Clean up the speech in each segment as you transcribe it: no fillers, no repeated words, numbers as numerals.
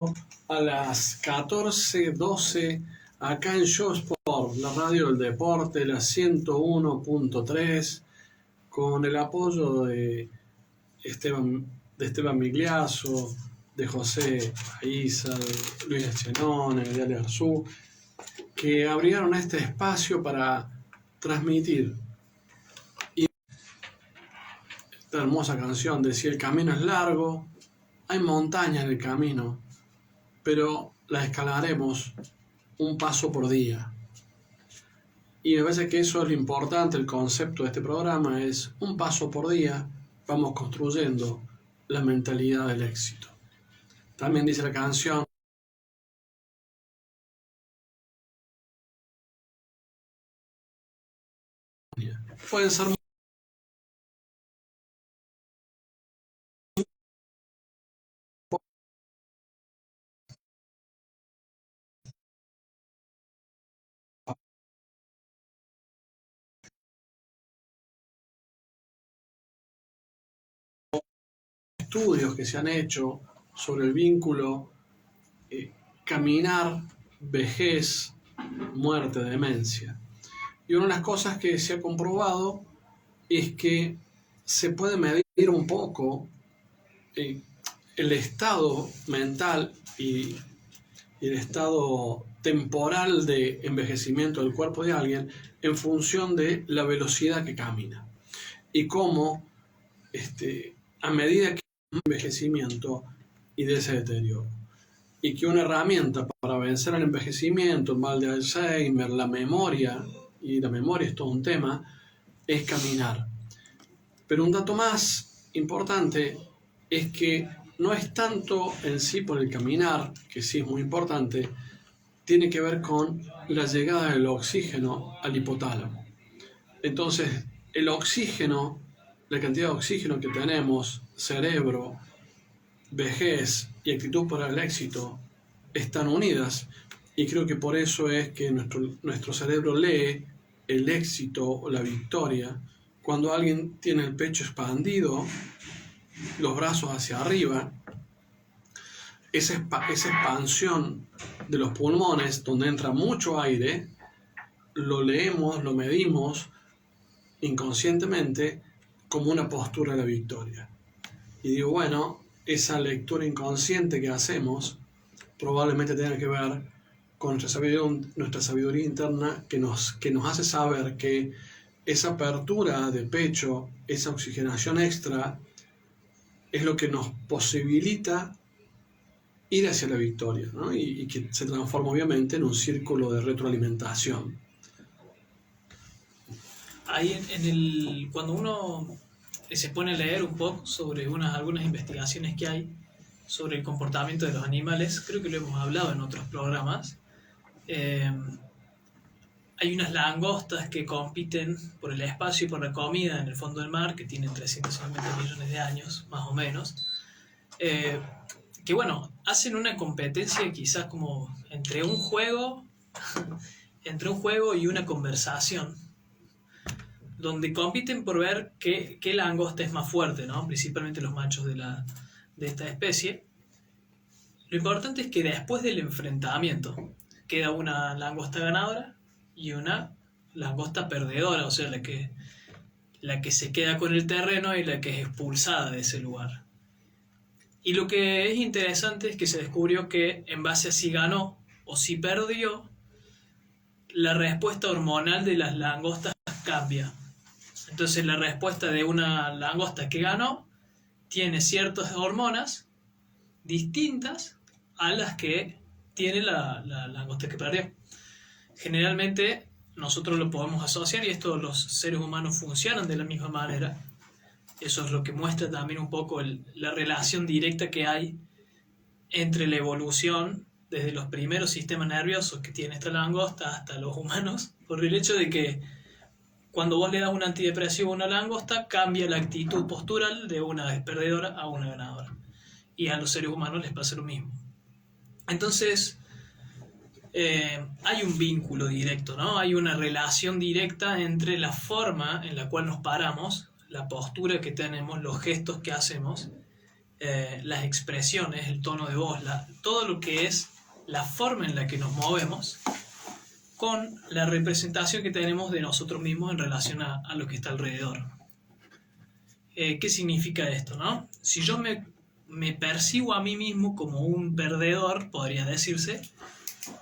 a las 14:12 acá en Show Sport, la radio del deporte, la 101.3, con el apoyo de Esteban Migliazo, de José Aiza, de Luis Echenone, de Ale Arzú, que abrieron este espacio para transmitir esta hermosa canción de Si el camino es largo, hay montaña en el camino, pero la escalaremos un paso por día. Y me parece que eso es lo importante, el concepto de este programa es un paso por día, vamos construyendo la mentalidad del éxito. También dice la canción, pueden ser estudios que se han hecho sobre el vínculo caminar, vejez, muerte, demencia. Y una de las cosas que se ha comprobado es que se puede medir un poco el estado mental y el estado temporal de envejecimiento del cuerpo de alguien en función de la velocidad que camina. Y cómo, a medida que hay envejecimiento y de ese deterioro. Y que una herramienta para vencer el envejecimiento, el mal de Alzheimer, la memoria, y la memoria es todo un tema, es caminar. Pero un dato más importante es que no es tanto en sí por el caminar, que sí es muy importante, tiene que ver con la llegada del oxígeno al hipotálamo. Entonces, el oxígeno, la cantidad de oxígeno que tenemos, cerebro, vejez y actitud para el éxito están unidas, y creo que por eso es que nuestro cerebro lee el éxito o la victoria cuando alguien tiene el pecho expandido, los brazos hacia arriba, esa expansión de los pulmones donde entra mucho aire, lo leemos, lo medimos inconscientemente como una postura de la victoria. Y digo, bueno, esa lectura inconsciente que hacemos probablemente tenga que ver con nuestra sabiduría interna que nos hace saber que esa apertura de pecho, esa oxigenación extra, es lo que nos posibilita ir hacia la victoria, ¿no? Y que se transforma obviamente en un círculo de retroalimentación. Ahí cuando uno se pone a leer un poco sobre algunas investigaciones que hay sobre el comportamiento de los animales, creo que lo hemos hablado en otros programas, hay unas langostas que compiten por el espacio y por la comida en el fondo del mar, que tienen 350 millones de años, más o menos, que bueno, hacen una competencia quizás como entre un juego y una conversación, donde compiten por ver qué langosta es más fuerte, ¿no? Principalmente los machos de esta especie. Lo importante es que después del enfrentamiento queda una langosta ganadora y una langosta perdedora, o sea, la que se queda con el terreno y la que es expulsada de ese lugar. Y lo que es interesante es que se descubrió que en base a si ganó o si perdió, la respuesta hormonal de las langostas cambia. Entonces la respuesta de una langosta que ganó tiene ciertas hormonas distintas a las que tiene la langosta que perdió. Generalmente nosotros lo podemos asociar, y esto los seres humanos funcionan de la misma manera. Eso es lo que muestra también un poco la relación directa que hay entre la evolución desde los primeros sistemas nerviosos que tiene esta langosta hasta los humanos, por el hecho de que cuando vos le das un antidepresivo a una langosta, cambia la actitud postural de una perdedora a una ganadora. Y a los seres humanos les pasa lo mismo. Entonces, hay un vínculo directo, ¿no? Hay una relación directa entre la forma en la cual nos paramos, la postura que tenemos, los gestos que hacemos las expresiones, el tono de voz, todo lo que es la forma en la que nos movemos con la representación que tenemos de nosotros mismos en relación a lo que está alrededor. ¿Qué significa esto, no? Si yo me percibo a mí mismo como un perdedor, podría decirse,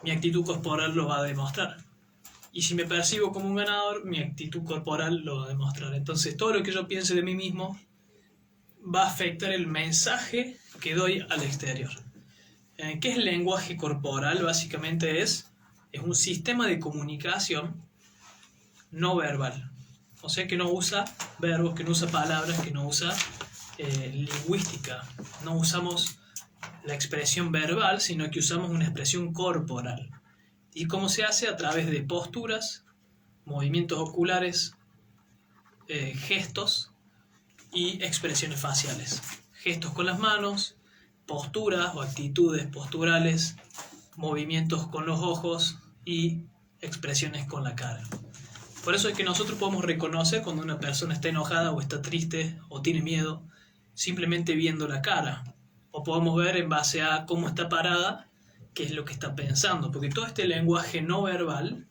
mi actitud corporal lo va a demostrar. Y si me percibo como un ganador, mi actitud corporal lo va a demostrar. Entonces, todo lo que yo piense de mí mismo va a afectar el mensaje que doy al exterior. ¿Qué es el lenguaje corporal? Básicamente es un sistema de comunicación no verbal. O sea, que no usa verbos, que no usa palabras, que no usa lingüística. No usamos la expresión verbal, sino que usamos una expresión corporal. ¿Y cómo se hace? A través de posturas, movimientos oculares, gestos y expresiones faciales. Gestos con las manos, posturas o actitudes posturales, movimientos con los ojos y expresiones con la cara. Por eso es que nosotros podemos reconocer cuando una persona está enojada o está triste o tiene miedo, simplemente viendo la cara. O podemos ver en base a cómo está parada, qué es lo que está pensando. Porque todo este lenguaje no verbal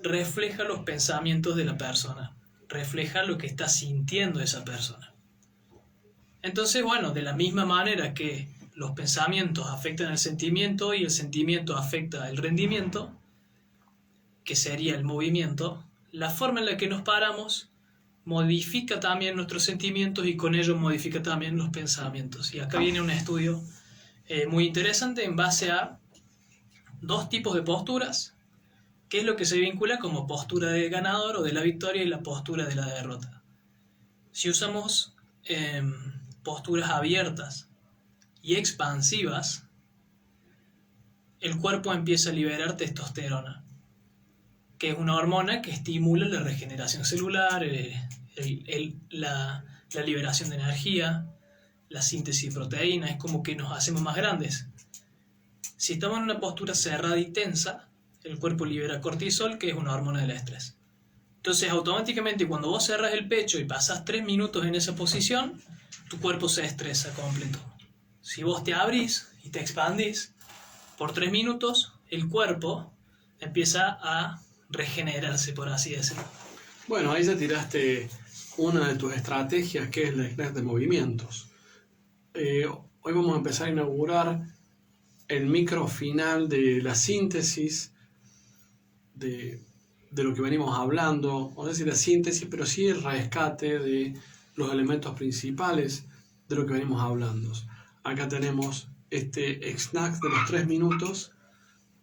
refleja los pensamientos de la persona, refleja lo que está sintiendo esa persona. Entonces, bueno, de la misma manera que los pensamientos afectan el sentimiento y el sentimiento afecta el rendimiento, que sería el movimiento, la forma en la que nos paramos modifica también nuestros sentimientos y con ello modifica también los pensamientos. Y acá viene un estudio muy interesante en base a dos tipos de posturas, que es lo que se vincula como postura de ganador o de la victoria y la postura de la derrota. Si usamos posturas abiertas y expansivas, el cuerpo empieza a liberar testosterona, que es una hormona que estimula la regeneración celular, la liberación de energía, la síntesis de proteínas, es como que nos hacemos más grandes. Si estamos en una postura cerrada y tensa, el cuerpo libera cortisol, que es una hormona del estrés. Entonces, automáticamente, cuando vos cerras el pecho y pasás 3 minutos en esa posición, tu cuerpo se estresa completo. Si vos te abrís y te expandís por 3 minutos, el cuerpo empieza a regenerarse, por así decirlo. Bueno, ahí ya tiraste una de tus estrategias, que es la clase de movimientos. Hoy vamos a empezar a inaugurar el micro final de la síntesis de lo que venimos hablando, no sé si la síntesis, pero sí el rescate de los elementos principales de lo que venimos hablando. Acá tenemos este snack de los 3 minutos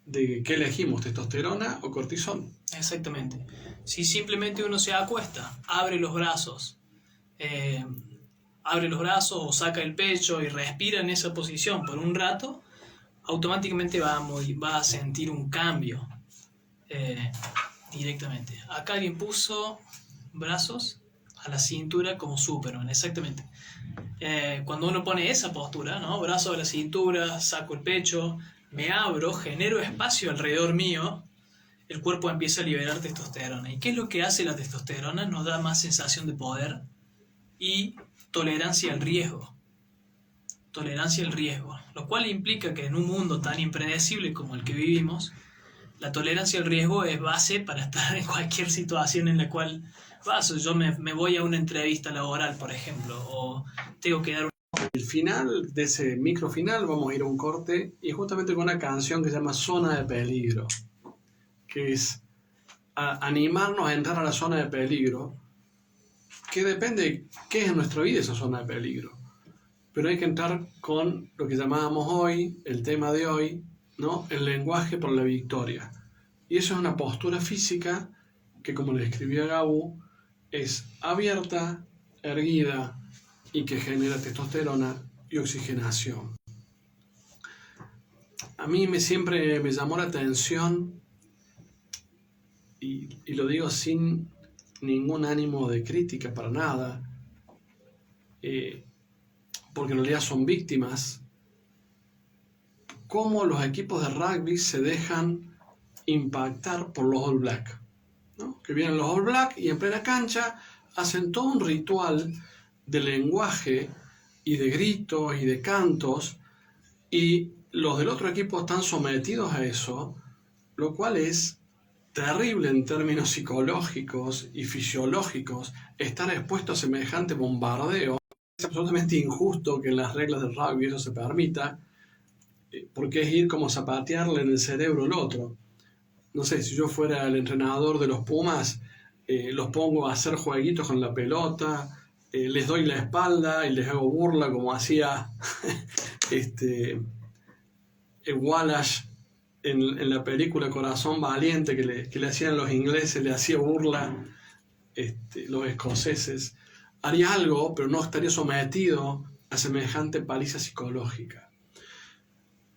de qué elegimos, testosterona o cortisol. Exactamente. Si simplemente uno se acuesta, abre los brazos o saca el pecho y respira en esa posición por un rato, automáticamente va a sentir un cambio directamente. Acá alguien puso brazos a la cintura como Superman, exactamente. Cuando uno pone esa postura, ¿no? Brazos a la cintura, saco el pecho, me abro, genero espacio alrededor mío, el cuerpo empieza a liberar testosterona. ¿Y qué es lo que hace la testosterona? Nos da más sensación de poder y tolerancia al riesgo. Tolerancia al riesgo, lo cual implica que en un mundo tan impredecible como el que vivimos, la tolerancia al riesgo es base para estar en cualquier situación en la cual yo me voy a una entrevista laboral, por ejemplo, o tengo que dar el final de ese micro final vamos a ir a un corte y justamente con una canción que se llama Zona de Peligro, que es animarnos a entrar a la zona de peligro, que depende qué es en nuestra vida esa zona de peligro. Pero hay que entrar con lo que llamábamos hoy, el tema de hoy, ¿no? El lenguaje por la victoria. Y eso es una postura física que, como le escribía Gabu, es abierta, erguida y que genera testosterona y oxigenación. A mí siempre me llamó la atención, y lo digo sin ningún ánimo de crítica para nada, porque en realidad son víctimas, cómo los equipos de rugby se dejan impactar por los All Black, ¿no? Que vienen los All Black y en plena cancha hacen todo un ritual de lenguaje y de gritos y de cantos, y los del otro equipo están sometidos a eso, lo cual es terrible en términos psicológicos y fisiológicos, estar expuesto a semejante bombardeo. Es absolutamente injusto que en las reglas del rugby eso se permita, porque es ir como zapatearle en el cerebro al otro. No sé, si yo fuera el entrenador de los Pumas, los pongo a hacer jueguitos con la pelota, les doy la espalda y les hago burla como hacía Wallace en la película Corazón Valiente que le hacían los ingleses, le hacía burla los escoceses. Haría algo, pero no estaría sometido a semejante paliza psicológica.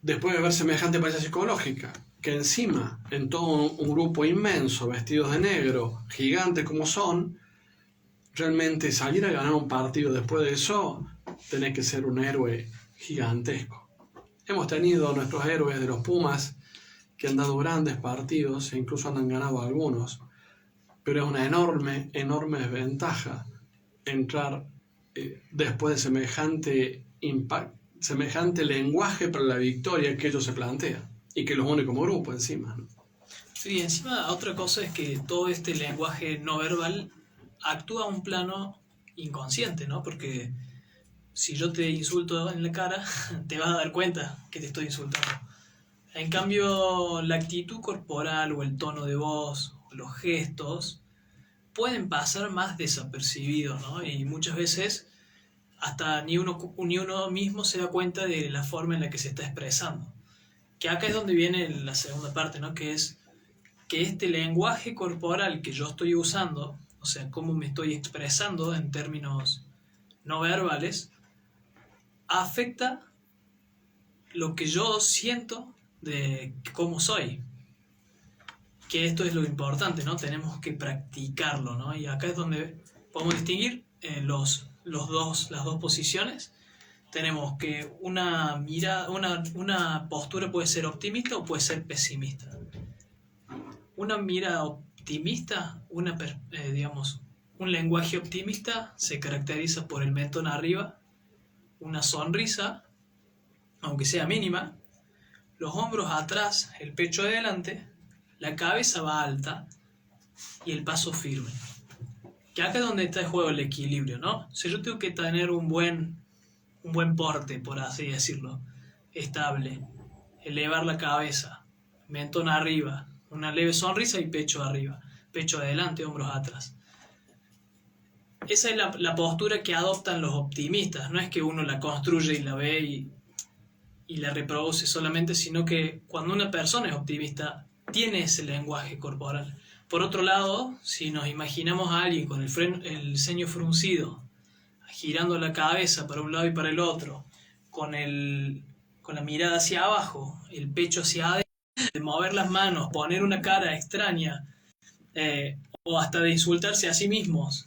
Después de ver semejante paliza psicológica, que encima, en todo un grupo inmenso, vestidos de negro, gigantes como son, realmente salir a ganar un partido después de eso, tenés que ser un héroe gigantesco. Hemos tenido nuestros héroes de los Pumas que han dado grandes partidos e incluso han ganado algunos, pero es una enorme, enorme desventaja entrar después de semejante impacto, semejante lenguaje para la victoria que ellos se plantean y que los une como grupo encima, ¿no? Sí, encima otra cosa es que todo este lenguaje no verbal actúa a un plano inconsciente, ¿no? Porque si yo te insulto en la cara, te vas a dar cuenta que te estoy insultando. En cambio, la actitud corporal o el tono de voz o los gestos pueden pasar más desapercibidos, ¿no? Y muchas veces hasta ni uno mismo se da cuenta de la forma en la que se está expresando. Que acá es donde viene la segunda parte, ¿no? Que es que este lenguaje corporal que yo estoy usando, o sea, cómo me estoy expresando en términos no verbales, afecta lo que yo siento de cómo soy. Que esto es lo importante, ¿no? Tenemos que practicarlo, ¿no? Y acá es donde podemos distinguir las dos posiciones. Tenemos que una postura puede ser optimista o puede ser pesimista. Una mirada optimista, digamos, un lenguaje optimista se caracteriza por el mentón arriba, una sonrisa, aunque sea mínima, los hombros atrás, el pecho adelante, la cabeza va alta y el paso firme. Que acá es donde está el juego el equilibrio, ¿no? Si yo tengo que tener un buen porte, por así decirlo, estable, elevar la cabeza, mentón arriba, una leve sonrisa y pecho arriba, pecho adelante, hombros atrás. Esa es la postura que adoptan los optimistas, no es que uno la construye y la ve y la reproduce solamente, sino que cuando una persona es optimista, tiene ese lenguaje corporal. Por otro lado, si nos imaginamos a alguien con el ceño fruncido, girando la cabeza para un lado y para el otro, con la mirada hacia abajo, el pecho hacia adentro, de mover las manos, poner una cara extraña, o hasta de insultarse a sí mismos,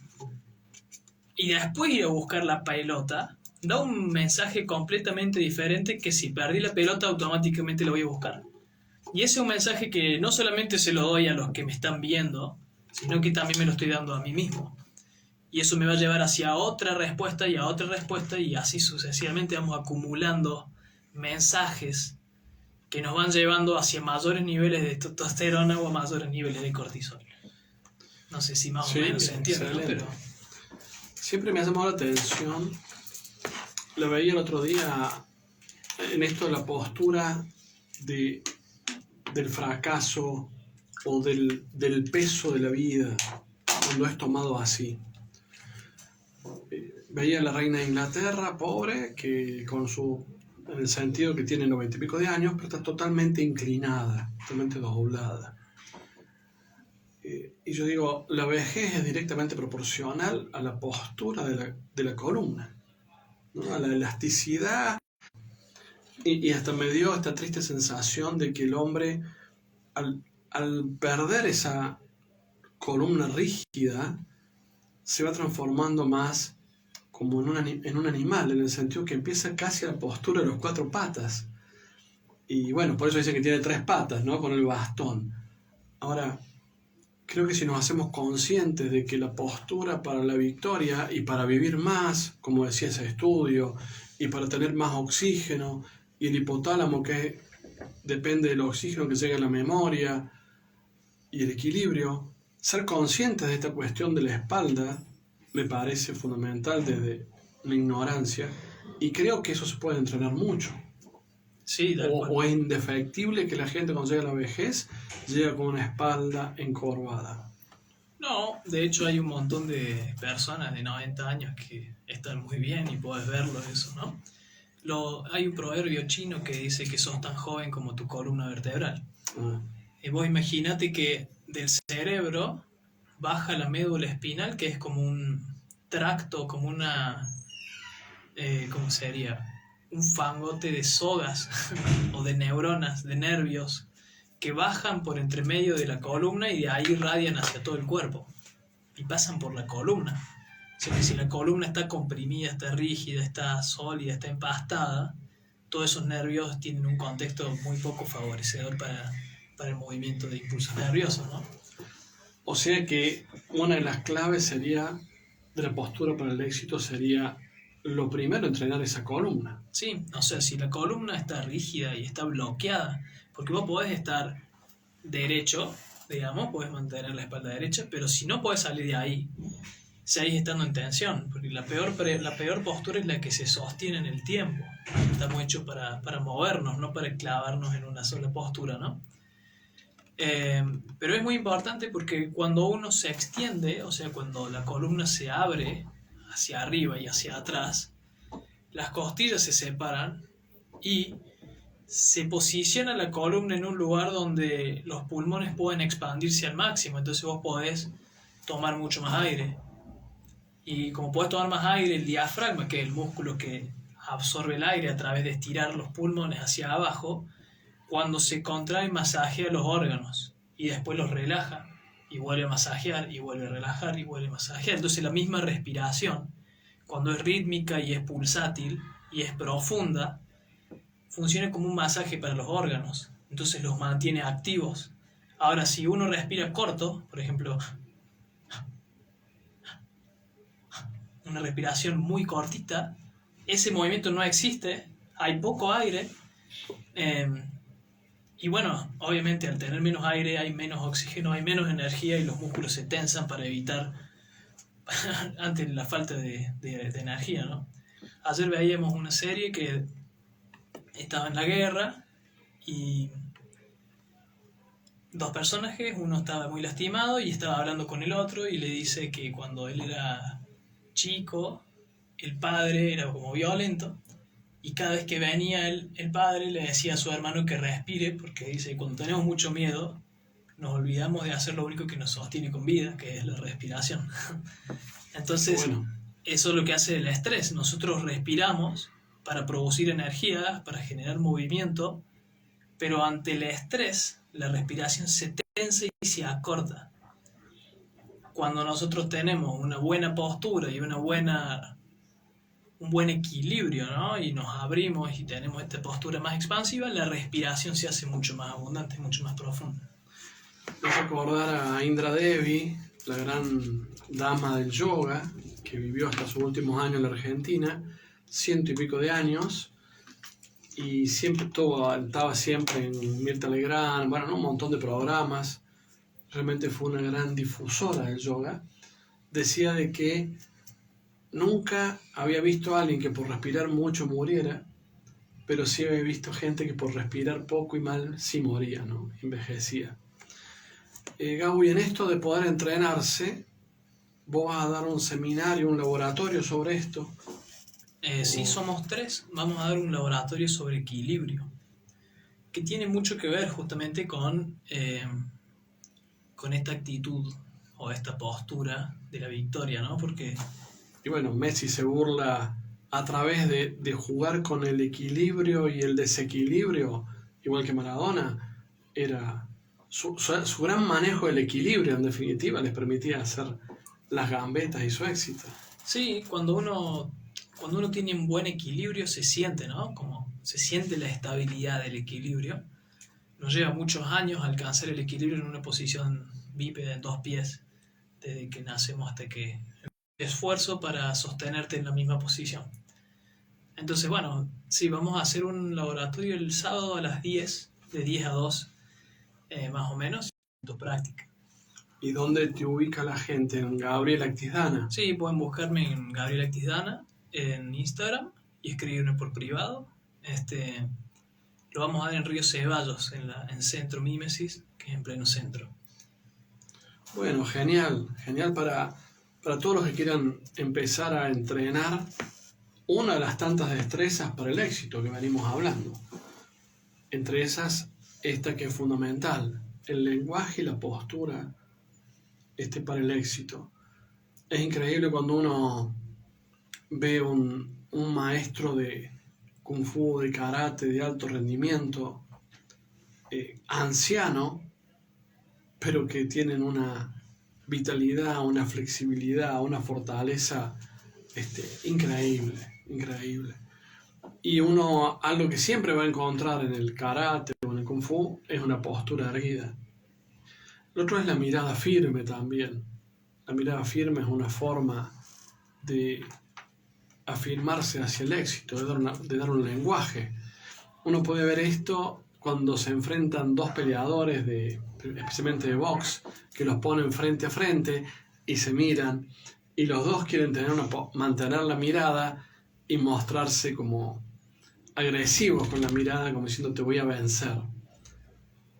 y después ir a buscar la pelota, da un mensaje completamente diferente que si perdí la pelota automáticamente la voy a buscar. Y ese es un mensaje que no solamente se lo doy a los que me están viendo, sino que también me lo estoy dando a mí mismo. Y eso me va a llevar hacia otra respuesta y a otra respuesta y así sucesivamente vamos acumulando mensajes que nos van llevando hacia mayores niveles de testosterona o a mayores niveles de cortisol. No sé si más o menos se entiende, ¿no? Pero siempre me ha llamado la atención, lo veía el otro día en esto de la postura del fracaso o del peso de la vida cuando es tomado así. Veía a la reina de Inglaterra, pobre, que en el sentido que tiene 90 y pico de años, pero está totalmente inclinada, totalmente doblada. Y yo digo, la vejez es directamente proporcional a la postura de la columna, ¿no? A la elasticidad. Y hasta me dio esta triste sensación de que el hombre, al perder esa columna rígida, se va transformando más como en un animal, en el sentido que empieza casi a la postura de los 4 patas. Y bueno, por eso dice que tiene 3 patas, ¿no? Con el bastón. Ahora, creo que si nos hacemos conscientes de que la postura para la victoria y para vivir más, como decía ese estudio, y para tener más oxígeno, y el hipotálamo que depende del oxígeno que llega a la memoria, y el equilibrio, ser conscientes de esta cuestión de la espalda me parece fundamental desde la ignorancia, y creo que eso se puede entrenar mucho. Sí, de acuerdo. O es indefectible que la gente cuando llega a la vejez llega con una espalda encorvada. No, de hecho hay un montón de personas de 90 años que están muy bien y puedes verlo eso, ¿no? Hay un proverbio chino que dice que sos tan joven como tu columna vertebral. Ah, Y vos imaginate que del cerebro baja la médula espinal, que es como un tracto, como una, ¿cómo sería? Un fangote de sogas o de neuronas, de nervios, que bajan por entre medio de la columna y de ahí irradian hacia todo el cuerpo. Y pasan por la columna. O sea que si la columna está comprimida, está rígida, está sólida, está empastada, todos esos nervios tienen un contexto muy poco favorecedor para el movimiento de impulsos nerviosos, ¿no? o sea que una de las claves sería, de la postura para el éxito, sería lo primero entrenar esa columna. Sí, o sea, si la columna está rígida y está bloqueada, porque vos podés estar derecho, digamos, podés mantener la espalda derecha, pero si no podés salir de ahí, seguís estando en tensión, porque la peor postura es la que se sostiene en el tiempo. Estamos hechos para movernos, no para clavarnos en una sola postura, ¿no? Pero es muy importante porque cuando uno se extiende, o sea, cuando la columna se abre hacia arriba y hacia atrás, las costillas se separan y se posiciona la columna en un lugar donde los pulmones pueden expandirse al máximo, entonces vos podés tomar mucho más aire. Y como podés tomar más aire, el diafragma, que es el músculo que absorbe el aire a través de estirar los pulmones hacia abajo, cuando se contrae masajea los órganos y después los relaja y vuelve a masajear y vuelve a relajar y vuelve a masajear. Entonces la misma respiración, cuando es rítmica y es pulsátil y es profunda, funciona como un masaje para los órganos, entonces los mantiene activos. Ahora, si uno respira corto, por ejemplo, una respiración muy cortita, ese movimiento no existe, hay poco aire, y bueno, obviamente al tener menos aire hay menos oxígeno, hay menos energía y los músculos se tensan para evitar ante la falta de energía, ¿no? Ayer veíamos una serie que estaba en la guerra y dos personajes, uno estaba muy lastimado y estaba hablando con el otro y le dice que cuando él era chico, el padre era como violento y cada vez que venía el padre le decía a su hermano que respire porque dice, cuando tenemos mucho miedo nos olvidamos de hacer lo único que nos sostiene con vida, que es la respiración. Entonces, Bueno, eso es lo que hace el estrés. Nosotros respiramos para producir energía, para generar movimiento, pero ante el estrés la respiración se tensa y se acorta. Cuando nosotros tenemos una buena postura y un buen equilibrio, ¿no? Y nos abrimos y tenemos esta postura más expansiva, la respiración se hace mucho más abundante, mucho más profunda. me hace acordar a Indra Devi, la gran dama del yoga, que vivió hasta sus últimos años en la Argentina, 100 y pico de años, y siempre estaba siempre en Mirta Legrand, bueno, ¿no? Un montón de programas. Realmente fue una gran difusora del yoga. Decía de que nunca había visto a alguien que por respirar mucho muriera, pero sí había visto gente que por respirar poco y mal sí moría, ¿no? Envejecía. Gabo, y en esto de poder entrenarse, vos vas a dar un seminario, un laboratorio sobre esto. Sí, somos tres, vamos a dar un laboratorio sobre equilibrio, que tiene mucho que ver justamente con esta actitud o esta postura de la victoria, ¿no? Porque Y bueno, Messi se burla a través de jugar con el equilibrio y el desequilibrio, igual que Maradona, era su gran manejo del equilibrio, en definitiva, les permitía hacer las gambetas y su éxito. sí, cuando uno tiene un buen equilibrio se siente, ¿no? Como se siente la estabilidad del equilibrio. Nos lleva muchos años alcanzar el equilibrio en una posición bípeda en 2 pies, desde que nacemos hasta que esfuerzo para sostenerte en la misma posición. Entonces, bueno, sí, vamos a hacer un laboratorio el sábado a las 10, de 10 a 2, más o menos, tu práctica. ¿Y dónde te ubica la gente? ¿En Gabriel Actisdana? Sí, pueden buscarme en Gabriel Actisdana en Instagram y escribirme por privado. Lo vamos a dar en Río Ceballos, en Centro Mímesis, que es en pleno centro. Bueno, genial, genial para todos los que quieran empezar a entrenar una de las tantas destrezas para el éxito que venimos hablando. Entre esas, esta que es fundamental, el lenguaje y la postura para el éxito. Es increíble cuando uno ve un maestro de kung fu, de karate, de alto rendimiento, anciano, pero que tienen una vitalidad, una flexibilidad, una fortaleza increíble, increíble. Y uno, algo que siempre va a encontrar en el karate o en el kung fu, es una postura erguida. Lo otro es la mirada firme también. La mirada firme es una forma de afirmarse hacia el éxito, de dar un lenguaje. Uno puede ver esto cuando se enfrentan dos peleadores, especialmente de box, que los ponen frente a frente y se miran, y los dos quieren mantener la mirada y mostrarse como agresivos con la mirada, como diciendo te voy a vencer.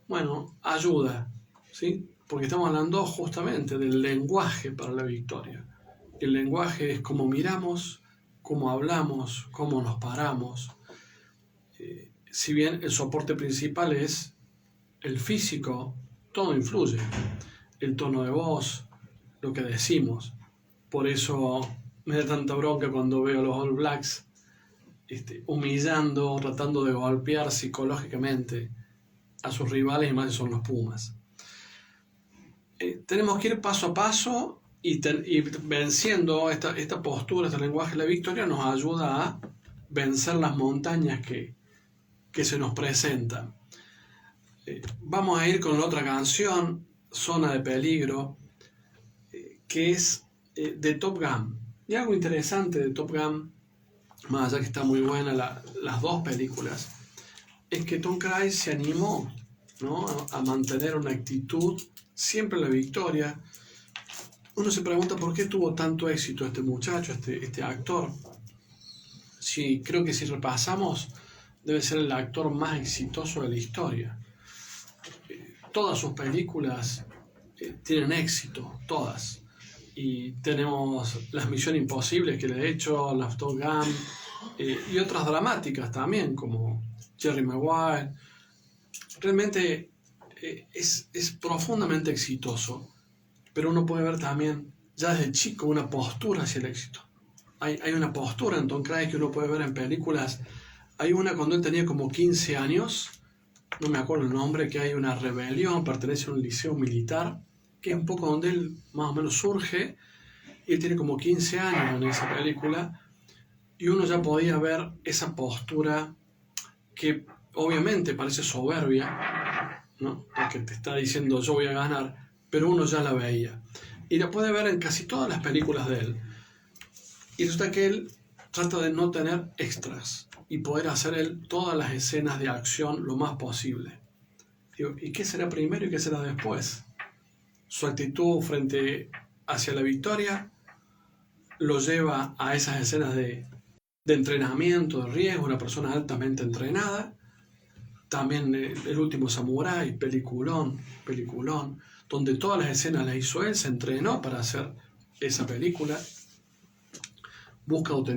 Bueno, ayuda, ¿sí? Porque estamos hablando justamente del lenguaje para la victoria. El lenguaje es cómo miramos, cómo hablamos, cómo nos paramos. Si bien el soporte principal es el físico, todo influye. El tono de voz, lo que decimos. Por eso me da tanta bronca cuando veo a los All Blacks humillando, tratando de golpear psicológicamente a sus rivales, y más si son los Pumas. Tenemos que ir paso a paso y venciendo esta postura, este lenguaje de la victoria nos ayuda a vencer las montañas que se nos presentan. Vamos a ir con otra canción, Zona de Peligro, que es de Top Gun. Y algo interesante de Top Gun, más allá que está muy buena las dos películas, es que Tom Cruise se animó, ¿no?, a mantener una actitud siempre en la victoria. Uno se pregunta por qué tuvo tanto éxito este muchacho, este actor. Sí, creo que si repasamos, debe ser el actor más exitoso de la historia. Todas sus películas tienen éxito, todas. Y tenemos las Misión Imposible que le he hecho, las Top Gun, y otras dramáticas también, como Jerry Maguire. Realmente es profundamente exitoso, pero uno puede ver también, ya desde chico, una postura hacia el éxito. Hay una postura en Tom Cruise que uno puede ver en películas. Hay una cuando él tenía como 15 años, no me acuerdo el nombre, que hay una rebelión, pertenece a un liceo militar, que es un poco donde él más o menos surge, y él tiene como 15 años en esa película, y uno ya podía ver esa postura que obviamente parece soberbia, ¿no?, porque te está diciendo yo voy a ganar, pero uno ya la veía. Y la puede ver en casi todas las películas de él. Y resulta que él trata de no tener extras y poder hacer él todas las escenas de acción lo más posible. Digo, ¿y qué será primero y qué será después? Su actitud hacia la victoria lo lleva a esas escenas de entrenamiento, de riesgo, una persona altamente entrenada. También El último samurái, peliculón, donde todas las escenas las hizo él, se entrenó para hacer esa película. Busca